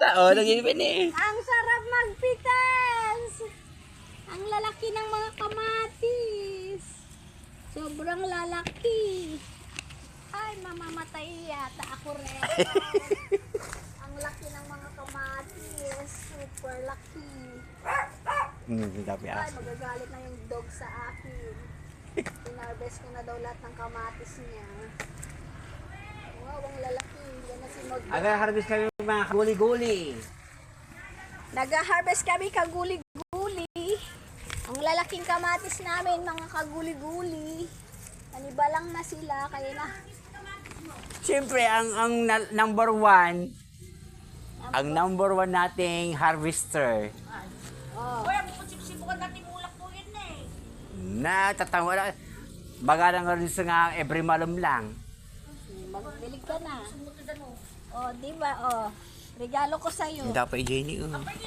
Oo, nag-ibin eh. Ang sarap magpitas! Ang lalaki ng mga kamatis. Sobrang lalaki. Ay, mamamatay yata ako rin. Ang laki ng mga kamatis. Super laki. Dapi Ay, aso. magagalit na yung dog sa akin. Pinarvest ko na daw lahat ng kamatis niya. Wow, ang lalaki. Yan na si Nodga. Aga-harvest kami ng mga guli-guli. Nag-harvest kami kaguli-guli. Ang lalaking kamatis namin, mga kaguli-guli. Nanibalang na sila, kaya na. Siyempre, number one, ang number one nating harvester, Oh. Sibukan natin mulak po yun eh. natatawa na, baga lang rin sa nga every malum lang. Magbilig ka na. Oh, di ba? Oh. Regalo ko sa'yo. Dapat i-Jenny. Pwede